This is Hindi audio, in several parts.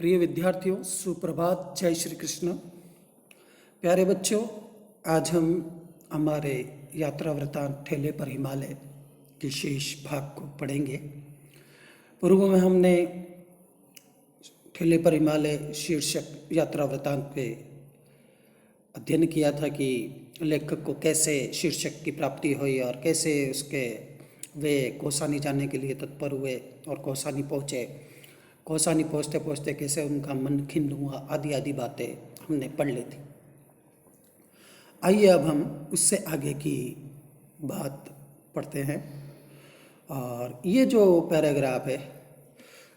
प्रिय विद्यार्थियों, सुप्रभात। जय श्री कृष्ण। प्यारे बच्चों, आज हम हमारे यात्रा वृतांत ठेले पर हिमालय के शेष भाग को पढ़ेंगे। पूर्व में हमने ठेले पर हिमालय शीर्षक यात्रा वृतांत पे अध्ययन किया था कि लेखक को कैसे शीर्षक की प्राप्ति हुई और कैसे वे कौसानी जाने के लिए तत्पर हुए और कौसानी पहुँचे। कौसानी पहुँचते पहुँचते कैसे उनका मन खिन्न हुआ, आदि आदि बातें हमने पढ़ ली थी। आइए अब हम उससे आगे की बात पढ़ते हैं। और ये जो पैराग्राफ है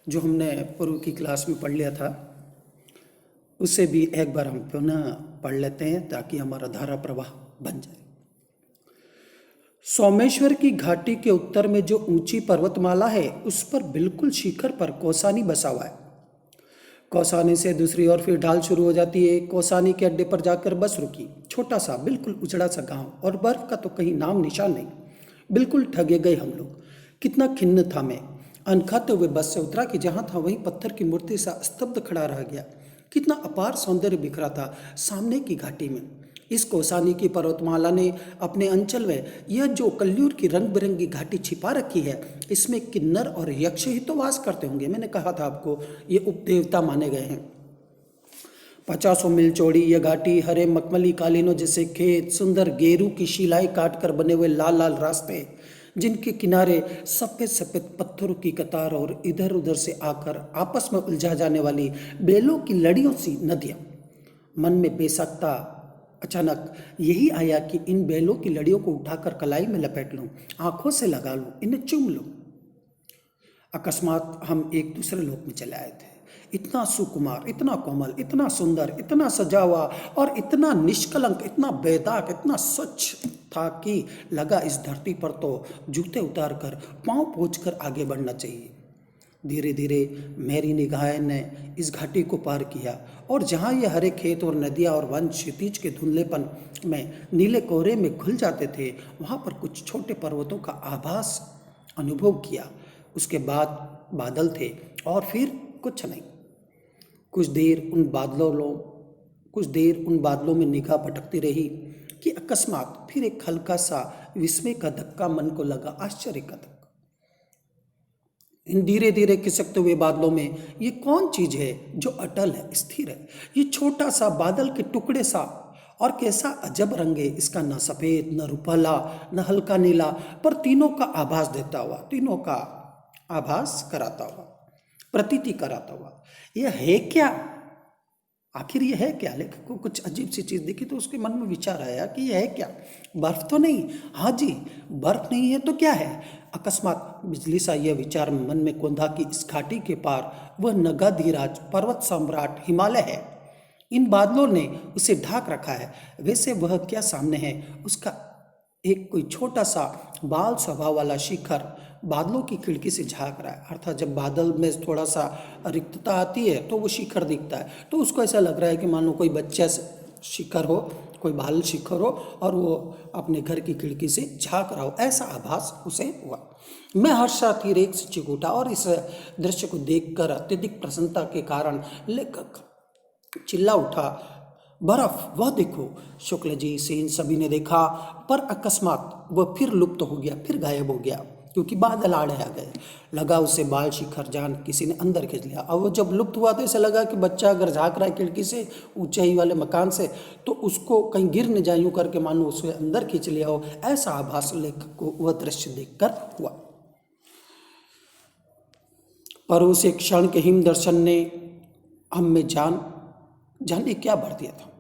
जो हमने पूर्व की क्लास में पढ़ लिया था, उसे भी एक बार हम पुनः पढ़ लेते हैं ताकि हमारा धारा प्रवाह बन जाए। सोमेश्वर की घाटी के उत्तर में जो ऊंची पर्वतमाला है, उस पर बिल्कुल शिखर पर कौसानी बसा हुआ है। कौसानी से दूसरी ओर फिर ढाल शुरू हो जाती है। कौसानी के अड्डे पर जाकर बस रुकी। छोटा सा बिल्कुल उजड़ा सा गांव, और बर्फ का तो कहीं नाम निशान नहीं। बिल्कुल ठगे गए हम लोग। कितना खिन्न था मैं। अनखाते हुए बस से उतरा कि जहां था वहीं पत्थर की मूर्ति सा स्तब्ध खड़ा रह गया। कितना अपार सौंदर्य बिखरा था सामने की घाटी में। इस कौसानी की पर्वतमाला ने अपने अंचल में यह जो कल्यूर की रंग बिरंगी घाटी छिपा रखी है, इसमें किन्नर और यक्ष ही तो वास करते होंगे। मैंने कहा था आपको, ये उपदेवता माने गए हैं। 50 मील चौड़ी यह घाटी, हरे मखमली कालीनों जैसे खेत, सुंदर गेरू की शिलाई काट कर बने हुए लाल लाल रास्ते, जिनके किनारे सफेद सफेद पत्थरों की कतार और इधर उधर से आकर आपस में उलझा जाने वाली बेलों की लड़ियों सी नदियां। मन में बेसकता अचानक यही आया कि इन बैलों की लड़ियों को उठाकर कलाई में लपेट लूं, आंखों से लगा लूं, इन्हें चूम लूं। अकस्मात हम एक दूसरे लोक में चले आए थे। इतना सुकुमार, इतना कोमल, इतना सुंदर, इतना सजा हुआ और इतना निष्कलंक, इतना बेदाग, इतना स्वच्छ था कि लगा इस धरती पर तो जूते उतार कर पांव पोंछ कर आगे बढ़ना चाहिए। धीरे धीरे मेरी निगाहें ने इस घाटी को पार किया, और जहाँ ये हरे खेत और नदियाँ और वन क्षितिज के धुंधलेपन में नीले कोहरे में घुल जाते थे, वहाँ पर कुछ छोटे पर्वतों का आभास अनुभव किया। उसके बाद बादल थे और फिर कुछ नहीं। कुछ देर उन बादलों में निगाह भटकती रही कि अकस्मात फिर एक हल्का सा विस्मय का धक्का मन को लगा, आश्चर्य का धक्का। इन धीरे धीरे खिसकते हुए बादलों में ये कौन चीज है जो अटल है, स्थिर है? ये छोटा सा बादल के टुकड़े सा, और कैसा अजब रंग है इसका, न सफेद, न रुपाला, न हल्का नीला, पर तीनों का आभास देता हुआ, तीनों का आभास कराता हुआ, प्रतीति कराता हुआ। यह है क्या? आखिर यह है क्या? लेखक को कुछ अजीब सी चीज दिखी तो उसके मन में विचार आया कि यह है क्या? बर्फ तो नहीं? हाँ जी, बर्फ नहीं है तो क्या है? अकस्मात बिजली सा यह विचार मन में कौंधा कि इस घाटी के पार वह नगाधीराज पर्वत सम्राट हिमालय है। इन बादलों ने उसे ढाक रखा है। वैसे वह क्या सामने है? उसका एक कोई छोटा सा बाल स्वभाव वाला शिखर बादलों की खिड़की से झांक रहा है। अर्थात जब बादल में थोड़ा सा रिक्तता आती है तो वो शिखर दिखता है, तो उसको ऐसा लग रहा है कि मान लो कोई बच्चा शिखर हो, कोई बाल शिखर हो, और वो अपने घर की खिड़की से झांक रहा हो, ऐसा आभास उसे हुआ। मैं हर्षातिरेक से चीख उठा, और इस दृश्य को देखकर अत्यधिक प्रसन्नता के कारण लेखक चिल्ला उठा, बर्फ, वह देखो! शुक्ल जी, सेन सभी ने देखा, पर अकस्मात वह फिर लुप्त हो गया, फिर गायब हो गया, क्योंकि बादल आड़े आ गए। लगा उसे बाल शिखर जान किसी ने अंदर खींच लिया। और वो जब लुप्त हुआ तो ऐसा लगा कि बच्चा अगर झांक रहा है खिड़की से, ऊंचाई वाले मकान से, तो उसको कहीं गिर न जाए, यूं करके मानो उसे अंदर खींच लिया हो। ऐसा आभास लेखक को वह दृश्य देखकर हुआ। पर उस एक क्षण के हिम दर्शन ने हम में जाने क्या भर दिया था।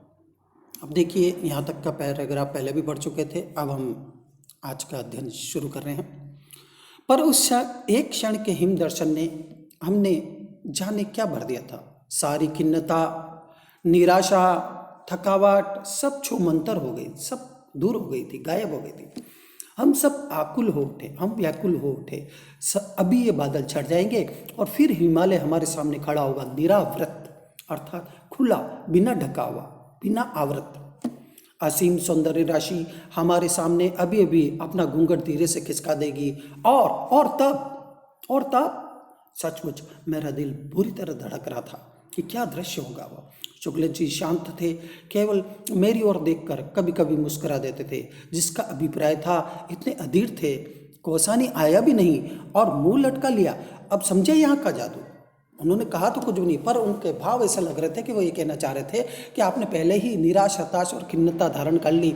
अब देखिए, यहाँ तक का पैराग्राफ पहले भी पढ़ चुके थे, अब हम आज का अध्ययन शुरू कर रहे हैं। पर उस एक क्षण के हिम दर्शन ने हमने जाने क्या भर दिया था। सारी खिन्नता, निराशा, थकावट सब छूमंतर हो गई, सब दूर हो गई थी, गायब हो गई थी। हम सब आकुल हो उठे, हम व्याकुल हो उठे। अभी ये बादल छट जाएंगे और फिर हिमालय हमारे सामने खड़ा होगा, निरावृत, अर्थात खुला, बिना ढका हुआ, बिना आवृत। असीम सौंदर्य राशि हमारे सामने अभी अभी अपना घूंघट धीरे से खिसका देगी, और तब सचमुच मेरा दिल बुरी तरह धड़क रहा था। कि क्या दृश्य होगा वो। शुक्ल जी शांत थे, केवल मेरी ओर देखकर कभी कभी मुस्कुरा देते थे। जिसका अभिप्राय था, इतने अधीर थे, कोसानी आया भी नहीं और मुंह लटका लिया। अब समझे यहाँ का जादू। उन्होंने कहा तो कुछ भी नहीं, पर उनके भाव ऐसे लग रहे थे कि वो ये कहना चाह रहे थे कि आपने पहले ही निराश, हताश और खिन्नता धारण कर ली।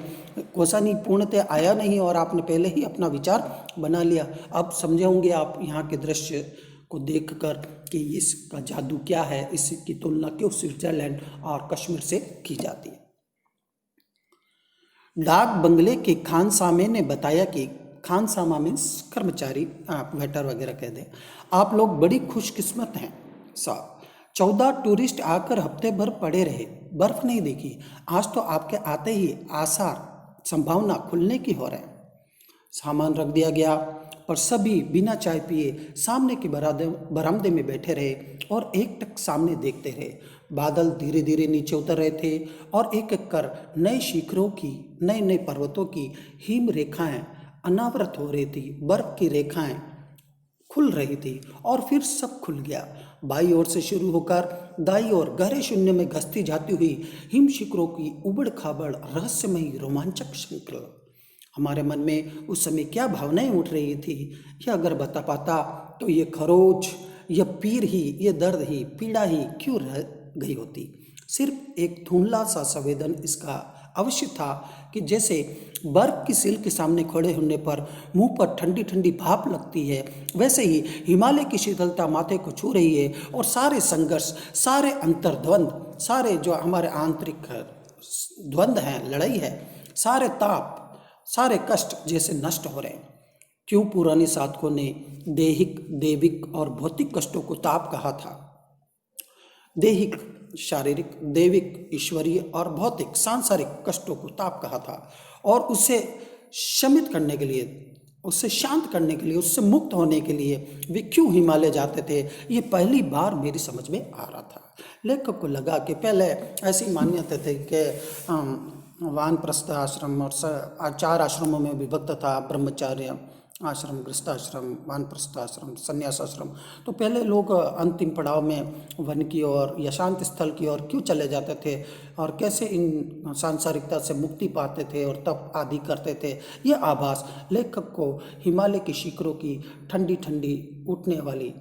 कोसानी पूर्णतः आया नहीं और आपने पहले ही अपना विचार बना लिया। अब समझे होंगे आप यहाँ के दृश्य को देखकर कि इसका जादू क्या है। इसकी तुलना क्यों स्विट्जरलैंड और कश्मीर से की जाती है। डाक बंगले के खानसामे ने बताया कि खानसामा मीन्स कर्मचारी, आप वेटर वगैरह कह दें, आप लोग बड़ी खुशकिस्मत हैं साहब। 14 टूरिस्ट आकर हफ्ते भर पड़े रहे, बर्फ नहीं देखी। आज तो आपके आते ही आसार, संभावना खुलने की हो रहे हैं। सामान रख दिया गया, पर सभी बिना चाय पिए सामने के बरामदे में बैठे रहे और एकटक सामने देखते रहे। बादल धीरे धीरे नीचे उतर रहे थे और एक एक कर नए शिखरों की, नए नए पर्वतों की हिम रेखाएं अनावृत हो रही थी। बर्फ की रेखाएं खुल रही थी और फिर सब खुल गया। बाई ओर से शुरू होकर दाई ओर गहरे शून्य में घसती जाती हुई हिम शिखरों की उबड़ खाबड़, रहस्यमयी, रोमांचक श्रृंखला। हमारे मन में उस समय क्या भावनाएं उठ रही थी, यह अगर बता पाता तो ये खरोच, यह पीर ही, ये दर्द ही, पीड़ा ही क्यों रह गई होती। सिर्फ एक धुंधला सा संवेदन इसका अवश्य था कि जैसे बर्फ की सिल के सामने खड़े होने पर मुंह पर ठंडी ठंडी भाप लगती है, वैसे ही हिमालय की शीतलता माथे को छू रही है और सारे संघर्ष, सारे अंतर्द्वंद, सारे जो हमारे आंतरिक द्वंद्व हैं, लड़ाई है, सारे ताप, सारे कष्ट जैसे नष्ट हो रहे हैं। क्यों पुराने साधकों ने देहिक, देविक और भौतिक कष्टों को ताप कहा था। देहिक शारीरिक, देविक ईश्वरीय और भौतिक सांसारिक कष्टों को ताप कहा था, और उससे शमित करने के लिए, उससे शांत करने के लिए, उससे मुक्त होने के लिए वे क्यों हिमालय जाते थे, ये पहली बार मेरी समझ में आ रहा था। लेखक को लगा कि पहले ऐसी मान्यता थी कि वानप्रस्थ आश्रम और 4 आश्रमों में विभक्त था, ब्रह्मचार्य आश्रम, गृहस्थाश्रम, वानप्रस्थ आश्रम, संन्यास आश्रम। तो पहले लोग अंतिम पड़ाव में वन की ओर या शांत स्थल की ओर क्यों चले जाते थे और कैसे इन सांसारिकता से मुक्ति पाते थे और तप आदि करते थे, ये आभास लेखक को हिमालय की शिखरों की ठंडी ठंडी उठने वाली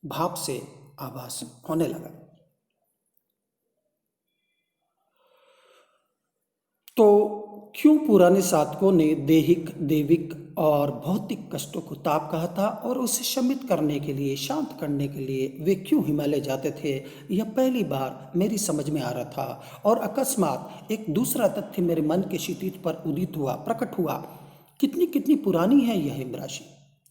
भाप से आभास होने लगा। तो क्यों पुराने साधकों ने देहिक, देविक और भौतिक कष्टों को ताप कहा था और उसे शमित करने के लिए, शांत करने के लिए वे क्यों हिमालय जाते थे, यह पहली बार मेरी समझ में आ रहा था। और अकस्मात एक दूसरा तथ्य मेरे मन के क्षितिज पर उदित हुआ, प्रकट हुआ। कितनी कितनी पुरानी है यह हिमराशि,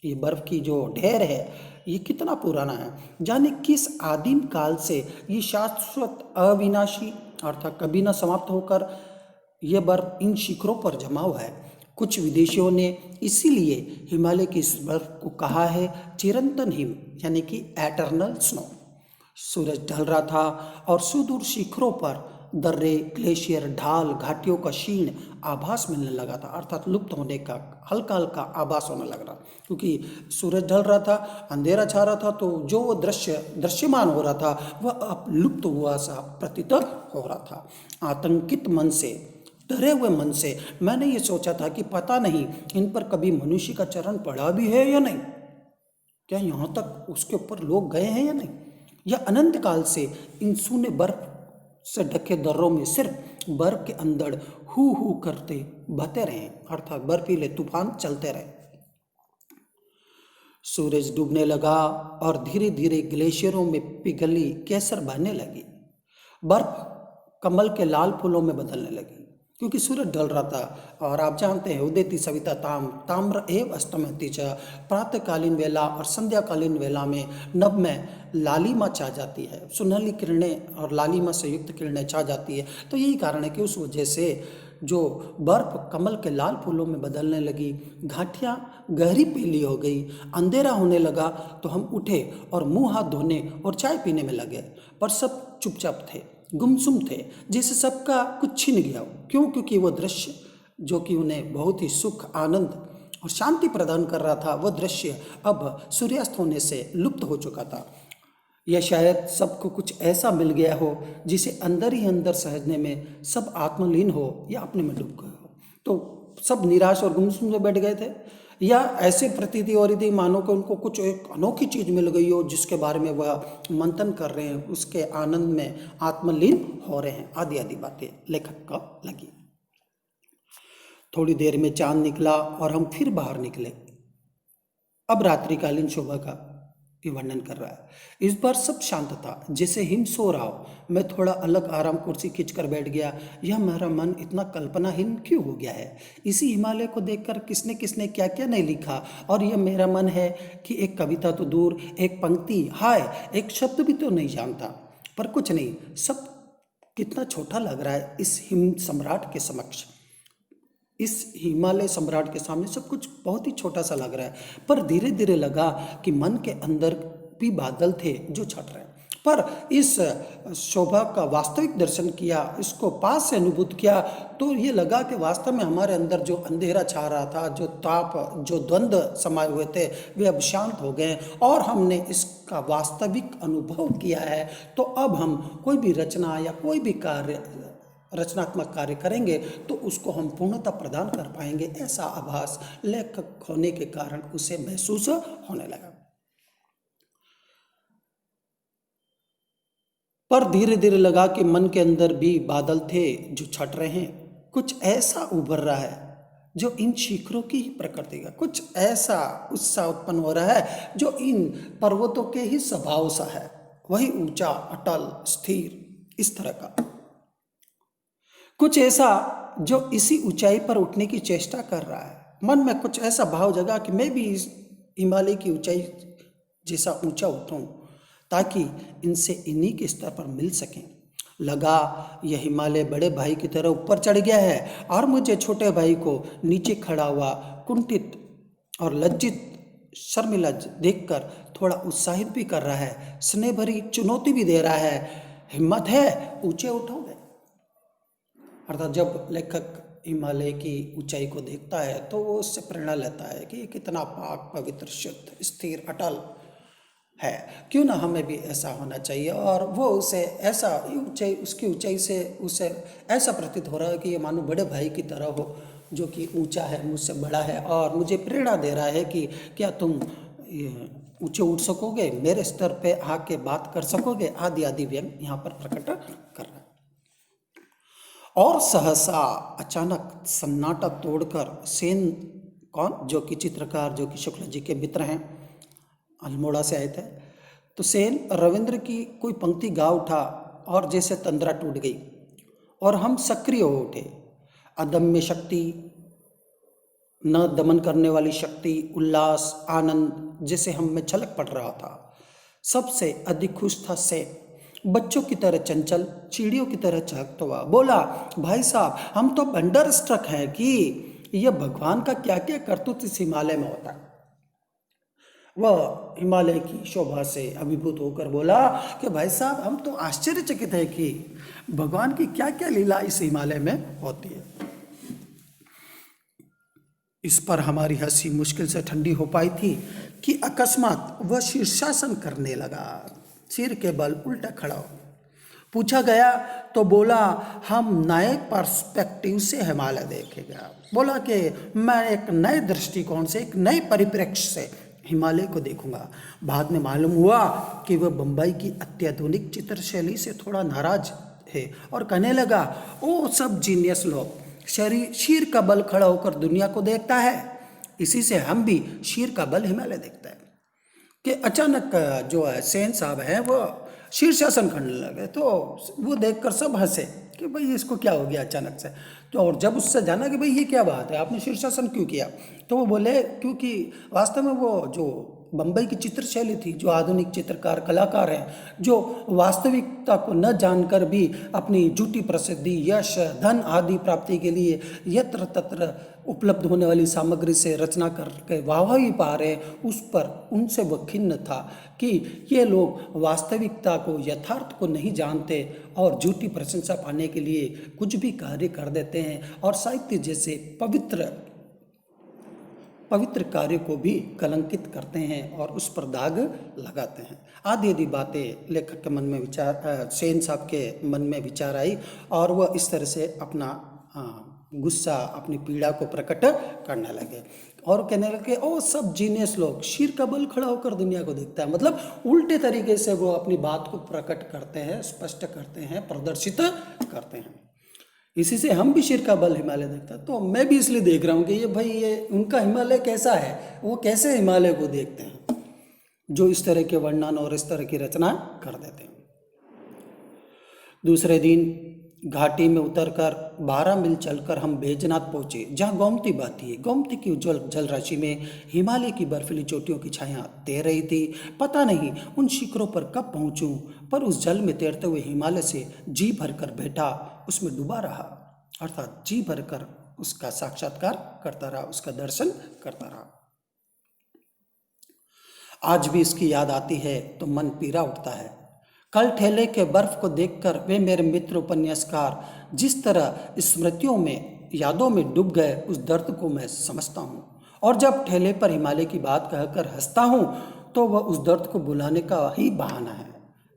ये बर्फ की जो ढेर है, ये कितना पुराना है। जाने किस आदिम काल से ये शाश्वत, अविनाशी अर्थात कभी न समाप्त होकर यह बर्फ इन शिखरों पर जमा हुआ है। कुछ विदेशियों ने इसीलिए हिमालय की इस बर्फ को कहा है चिरंतन हिम, यानी कि एटर्नल स्नो। सूरज ढल रहा था और सुदूर शिखरों पर दर्रे, ग्लेशियर, ढाल, घाटियों का क्षीण आभास मिलने लगा था, अर्थात लुप्त होने का हल्का हल्का आभास होने लग रहा, क्योंकि सूरज ढल रहा था, अंधेरा छा रहा था, तो जो वो दृश्यमान हो रहा था वह अब लुप्त हुआ सा प्रतीत हो रहा था। आतंकित मन से, डरे हुए मन से मैंने ये सोचा था कि पता नहीं इन पर कभी मनुष्य का चरण पड़ा भी है या नहीं, क्या यहाँ तक उसके ऊपर लोग गए हैं या नहीं, या अनंत काल से इन शून्य बर्फ से ढके दर्रों में सिर्फ बर्फ के अंदर हू करते बहते रहे, अर्थात बर्फीले तूफान चलते रहे। सूरज डूबने लगा और धीरे धीरे ग्लेशियरों में पिघली केसर बहने लगी। बर्फ कमल के लाल फूलों में बदलने लगी, क्योंकि सूरज ढल रहा था। और आप जानते हैं, उदेति सविता ताम्र एव अस्तमयति च, प्रातःकालीन वेला और संध्याकालीन वेला में नभ में लालिमा छा जाती है, सुनहली किरणें और लालिमा से युक्त किरणें छा जाती है। तो यही कारण है कि उस वजह से जो बर्फ कमल के लाल फूलों में बदलने लगी, घाटियाँ गहरी पीली हो गई, अंधेरा होने लगा, तो हम उठे और मुंह हाथ धोने और चाय पीने में लगे, पर सब चुपचाप थे, गुमसुम थे, जैसे सबका कुछ छिन गया हो। क्यों? क्योंकि वो दृश्य जो कि उन्हें बहुत ही सुख, आनंद और शांति प्रदान कर रहा था, वह दृश्य अब सूर्यास्त होने से लुप्त हो चुका था। या शायद सबको कुछ ऐसा मिल गया हो जिसे अंदर ही अंदर सहजने में सब आत्मलीन हो या अपने में डूब गए हो। तो सब निराश और गुमसुम से बैठ गए थे, या ऐसे प्रतीति हो रही थी मानो कि उनको कुछ एक अनोखी चीज मिल गई हो जिसके बारे में वह मंथन कर रहे हैं, उसके आनंद में आत्मलीन हो रहे हैं। आदि आदि बातें लेखक को लगी। थोड़ी देर में चांद निकला और हम फिर बाहर निकले। अब रात्रिकालीन शोभा का ये वर्णन कर रहा है। इस बार सब शांत था, जैसे हिम सो रहा हो। मैं थोड़ा अलग आराम कुर्सी खींचकर बैठ गया। यह मेरा मन इतना कल्पनाहीन क्यों हो गया है? इसी हिमालय को देखकर किसने किसने क्या क्या नहीं लिखा, और यह मेरा मन है कि एक कविता तो दूर, एक पंक्ति, हाय एक शब्द भी तो नहीं जानता। पर कुछ नहीं, सब कितना छोटा लग रहा है इस हिम सम्राट के समक्ष। इस हिमालय सम्राट के सामने सब कुछ बहुत ही छोटा सा लग रहा है। पर धीरे धीरे लगा कि मन के अंदर भी बादल थे जो छट रहे हैं। पर इस शोभा का वास्तविक दर्शन किया, इसको पास से अनुभूत किया, तो ये लगा कि वास्तव में हमारे अंदर जो अंधेरा छा रहा था, जो ताप, जो द्वंद्व समाये हुए थे, वे अब शांत हो गए और हमने इसका वास्तविक अनुभव किया है। तो अब हम कोई भी रचना या कोई भी कार्य, रचनात्मक कार्य करेंगे तो उसको हम पूर्णता प्रदान कर पाएंगे, ऐसा आभास लेखक होने के कारण उसे महसूस होने लगा। पर धीरे धीरे लगा कि मन के अंदर भी बादल थे जो छट रहे हैं। कुछ ऐसा उभर रहा है जो इन शिखरों की ही प्रकृति का, कुछ ऐसा उत्साह उत्पन्न हो रहा है जो इन पर्वतों के ही स्वभाव सा है, वही ऊंचा, अटल, स्थिर, इस तरह का कुछ ऐसा जो इसी ऊंचाई पर उठने की चेष्टा कर रहा है। मन में कुछ ऐसा भाव जगा कि मैं भी इस हिमालय की ऊंचाई जैसा ऊंचा उठूं, ताकि इनसे इन्हीं के स्तर पर मिल सकें। लगा यह हिमालय बड़े भाई की तरह ऊपर चढ़ गया है और मुझे छोटे भाई को नीचे खड़ा हुआ, कुंठित और लज्जित, शर्मिला देखकर थोड़ा उत्साहित भी कर रहा है, स्नेह भरी चुनौती भी दे रहा है। हिम्मत है, ऊंचे उठोगे। अर्थात जब लेखक हिमालय की ऊंचाई को देखता है तो वो उससे प्रेरणा लेता है कि ये कितना पाक, पवित्र, शुद्ध, स्थिर, अटल है, क्यों ना हमें भी ऐसा होना चाहिए। और वो उसे ऐसा ऊंचाई, उसकी ऊंचाई से उसे ऐसा प्रतीत हो रहा है कि ये मानो बड़े भाई की तरह हो, जो कि ऊंचा है, मुझसे बड़ा है और मुझे प्रेरणा दे रहा है कि क्या तुम ऊंचे उठ सकोगे, मेरे स्तर पे आके बात कर सकोगे, आदि आदि व्यंग यहाँ पर प्रकट कर रहा है। और सहसा अचानक सन्नाटा तोड़कर सेन, कौन, जो कि चित्रकार, जो कि शुक्ल जी के मित्र हैं, अल्मोड़ा से आए थे, तो सेन रविंद्र की कोई पंक्ति गा उठा और जैसे तंद्रा टूट गई और हम सक्रिय हो उठे। अदम्य शक्ति, न दमन करने वाली शक्ति, उल्लास, आनंद जैसे हम में छलक पड़ रहा था। सबसे अधिक खुश था सेन, बच्चों की तरह चंचल, चिड़ियों की तरह चहकता हुआ बोला, भाई साहब हम तो वंडर स्ट्रक हैं कि यह भगवान का क्या क्या करतूत इस हिमालय में होता है। वह हिमालय की शोभा से अभिभूत होकर बोला कि भाई साहब हम तो आश्चर्यचकित है कि भगवान की क्या क्या लीला इस हिमालय में होती है। इस पर हमारी हंसी मुश्किल से ठंडी हो पाई थी कि अकस्मात वह शीर्षासन करने लगा, सिर के बल उल्टा खड़ा हो। पूछा गया तो बोला, हम नए पर्सपेक्टिव से हिमालय देखेगा। बोला कि मैं एक नए दृष्टिकोण से, एक नए परिप्रेक्ष्य से हिमालय को देखूंगा। बाद में मालूम हुआ कि वह बम्बई की अत्याधुनिक चित्रशैली से थोड़ा नाराज है और कहने लगा, ओ सब जीनियस लोग शीर का बल खड़ा होकर दुनिया को देखता है, इसी से हम भी शीर का बल हिमालय देखता है। कि अचानक जो है सेन साहब हैं वो शीर्षासन करने लगे, तो वो देखकर सब हंसे कि भाई इसको क्या हो गया अचानक से। तो और जब उससे जाना कि भाई ये क्या बात है, आपने शीर्षासन क्यों किया, तो वो बोले क्योंकि वास्तव में वो जो बम्बई की चित्रशैली थी, जो आधुनिक चित्रकार कलाकार हैं, जो वास्तविकता को न जानकर भी अपनी झूठी प्रसिद्धि, यश, धन आदि प्राप्ति के लिए यत्र तत्र उपलब्ध होने वाली सामग्री से रचना करके वाहवाही पा रहे, उस पर उनसे वह खिन्न था कि ये लोग वास्तविकता को, यथार्थ को नहीं जानते और झूठी प्रशंसा पाने के लिए कुछ भी कार्य कर देते हैं। और साहित्य जैसे पवित्र कार्य को भी कलंकित करते हैं और उस पर दाग लगाते हैं। आदि आदि बातें लेखक के मन में विचार, सेन साहब के मन में विचार आई और वह इस तरह से अपना गुस्सा, अपनी पीड़ा को प्रकट करने लगे और कहने लगे, ओ सब जीनियस लोग, शीर का बल खड़ा होकर दुनिया को देखता है। मतलब उल्टे तरीके से वो अपनी बात को प्रकट करते हैं, स्पष्ट करते हैं, प्रदर्शित करते हैं। इसी से हम भी शीर का बल हिमालय देखता है। तो मैं भी इसलिए देख रहा हूँ कि ये भाई, ये उनका हिमालय कैसा है, वो कैसे हिमालय को देखते हैं, जो इस तरह के वर्णन और इस तरह की रचना कर देते हैं। दूसरे दिन घाटी में उतरकर 12 मील चलकर हम बैजनाथ पहुंचे, जहां गोमती बहती है। गोमती की उज्जवल जलराशि में हिमालय की बर्फीली चोटियों की छाया तैर रही थी। पता नहीं उन शिखरों पर कब पहुंचूं, पर उस जल में तैरते हुए हिमालय से जी भरकर बैठा, उसमें डूबा रहा, अर्थात जी भरकर उसका साक्षात्कार करता रहा, उसका दर्शन करता रहा। आज भी इसकी याद आती है तो मन पीरा उठता है। कल ठेले के बर्फ को देखकर वे मेरे मित्र उपन्यासकार जिस तरह स्मृतियों में, यादों में डूब गए, उस दर्द को मैं समझता हूँ। और जब ठेले पर हिमालय की बात कहकर हंसता हूँ तो वह उस दर्द को बुलाने का ही बहाना है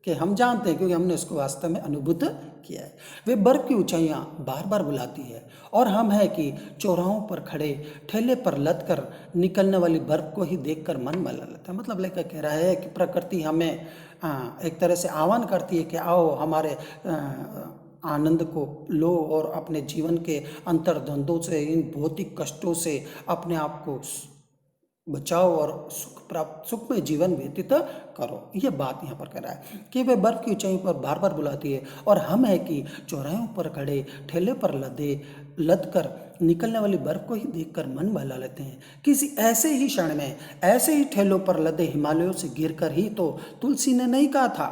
कि हम जानते हैं, क्योंकि हमने उसको वास्तव में अनुभूत किया है। वे बर्फ की ऊंचाइयाँ बार बार बुलाती है और हम है कि चौराहों पर खड़े ठेले पर लद कर निकलने वाली बर्फ को ही देखकर मन बहला लेता है। मतलब लेकर कह रहा है कि प्रकृति हमें एक तरह से आह्वान करती है कि आओ हमारे आनंद को लो और अपने जीवन के अंतर्द्वंद्वों से, इन भौतिक कष्टों से अपने आप को बचाओ और सुख में जीवन व्यतीत करो। यह बात यहाँ पर कह रहा है कि वे बर्फ की ऊंचाई पर बार बार बुलाती है और हम है कि चौराहों पर खड़े ठेले पर लद कर निकलने वाली बर्फ को ही देखकर मन बहला लेते हैं। किसी ऐसे ही क्षण में, ऐसे ही ठेलों पर लदे हिमालयों से गिरकर ही तो तुलसी ने नहीं कहा था,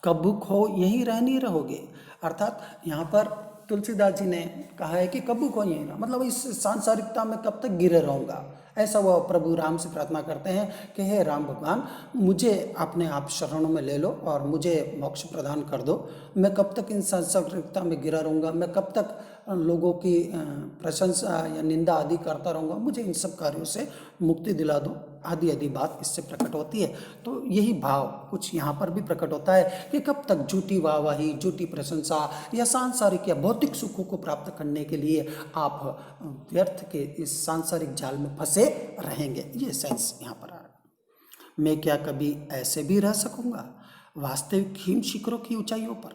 कब खो यहीं रहनी रहोगे। अर्थात यहाँ पर तुलसीदास जी ने कहा है कि कब खो यहीं रहो, मतलब इस सांसारिकता में कब तक गिरे रहूँगा। ऐसा वह प्रभु राम से प्रार्थना करते हैं कि हे राम भगवान, मुझे अपने आप शरणों में ले लो और मुझे मोक्ष प्रदान कर दो। मैं कब तक इन सांसारिकता में गिरा रहूँगा, मैं कब तक लोगों की प्रशंसा या निंदा आदि करता रहूँगा, मुझे इन सब कार्यों से मुक्ति दिला दो। आदि आदि बात इससे प्रकट होती है। तो यही भाव कुछ यहाँ पर भी प्रकट होता है कि कब तक झूठी वाहवाही, झूठी प्रशंसा या सांसारिक या भौतिक सुखों को प्राप्त करने के लिए आप व्यर्थ के इस सांसारिक जाल में फंसे रहेंगे। ये सेंस यहाँ पर आ रहा है। मैं क्या कभी ऐसे भी रह सकूंगा वास्तविक हिम शिखरों की ऊंचाइयों पर?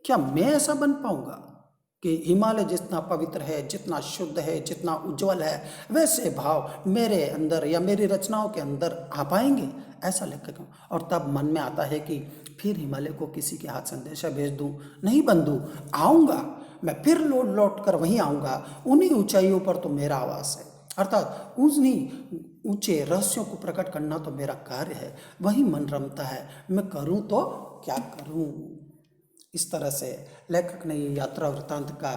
क्या मैं ऐसा बन पाऊंगा कि हिमालय जितना पवित्र है, जितना शुद्ध है, जितना उज्जवल है, वैसे भाव मेरे अंदर या मेरी रचनाओं के अंदर आ पाएंगे? ऐसा लेखक हूँ। और तब मन में आता है कि फिर हिमालय को किसी के हाथ संदेशा भेज दूँ? नहीं बंधु, आऊँगा मैं, फिर लौट कर वहीं आऊँगा। उन्हीं ऊंचाइयों पर तो मेरा आवास है, अर्थात उन्हीं ऊंचे रहस्यों को प्रकट करना तो मेरा कार्य है। वहीं मन रमता है, मैं करूँ तो क्या करूँ। इस तरह से लेखक ने ये यात्रा वृत्तांत का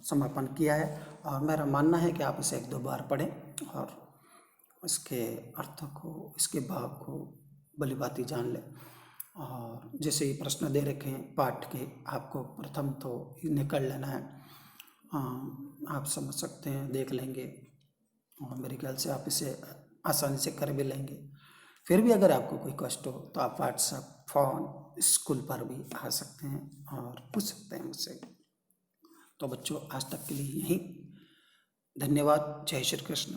समापन किया है और मेरा मानना है कि आप इसे 1-2 बार पढ़ें और इसके अर्थ को, इसके भाव को भलीभांति जान लें। और जैसे ये प्रश्न दे रखे हैं पाठ के, आपको प्रथम तो निकल लेना है, आप समझ सकते हैं, देख लेंगे और मेरे ख्याल से आप इसे आसानी से कर भी लेंगे। फिर भी अगर आपको कोई कष्ट हो तो आप व्हाट्सएप, फ़ोन, स्कूल पर भी आ सकते हैं और पूछ सकते हैं मुझसे। तो बच्चों, आज तक के लिए यही। धन्यवाद। जय श्री कृष्ण।